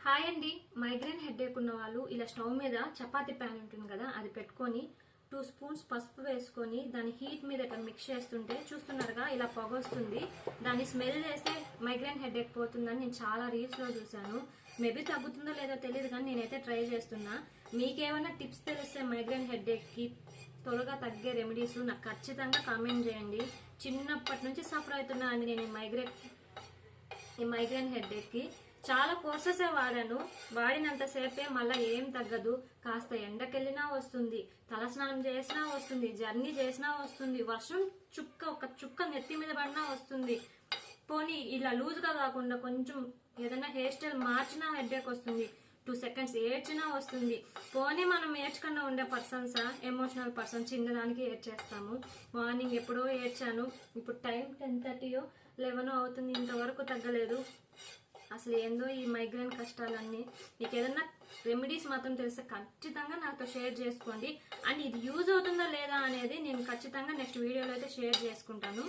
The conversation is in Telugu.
హాయ్ అండి. మైగ్రేన్ హెడేక్ ఉన్న వాళ్ళు ఇలా స్టవ్ మీద చపాతీ ప్యాన్ ఉంటుంది కదా, అది పెట్టుకొని 2 స్పూన్స్ పసుపు వేసుకొని దాని హీట్ మీద ఇట్లా మిక్స్ చేస్తుంటే చూస్తున్నారుగా ఇలా పొగ వస్తుంది. దాన్ని స్మెల్ చేస్తే మైగ్రేన్ హెడేక్ పోతుందని నేను చాలా రీల్స్ లో చూసాను. మేబీ తగ్గుతుందో లేదో తెలియదు కానీ నేనైతే ట్రై చేస్తున్నా. మీకేమైనా టిప్స్ తెలిస్తే మైగ్రేన్ హెడేక్ కి త్వరగా తగ్గే రెమెడీస్ నాకు ఖచ్చితంగా కామెంట్ చేయండి. చిన్నప్పటి నుంచి సఫర్ అవుతున్నా అండి నేను ఈ మైగ్రేన్ హెడేక్ కి చాలా కోర్సెస్ వాడాను. వాడినంతసేపే మళ్ళీ ఏం తగ్గదు. కాస్త ఎండకెళ్ళినా వస్తుంది, తలస్నానం చేసినా వస్తుంది, జర్నీ చేసినా వస్తుంది, వర్షం ఒక చుక్క నెత్తి మీద పడినా వస్తుంది. పోనీ ఇలా లూజ్ గా కాకుండా కొంచెం ఏదైనా హెయిర్ స్టైల్ మార్చినా హెడేక్ వస్తుంది. 2 సెకండ్స్ ఏడ్చినా వస్తుంది. పోనీ మనం ఏడ్చకుండా ఉండే పర్సన్స్, ఎమోషనల్ పర్సన్, చిన్నదానికి ఏడ్చేస్తాము. మార్నింగ్ ఎప్పుడో ఏడ్చాను, ఇప్పుడు టైం 10:30 11 అవుతుంది, ఇంతవరకు తగ్గలేదు. అసలు ఏందో ఈ మైగ్రేన్ కష్టాలన్నీ. మీకు ఏదన్నా రెమెడీస్ మాత్రం తెలిస్తే ఖచ్చితంగా నాతో షేర్ చేసుకోండి. అండ్ ఇది యూజ్ అవుతుందా లేదా అనేది నేను ఖచ్చితంగా నెక్స్ట్ వీడియోలో అయితే షేర్ చేసుకుంటాను.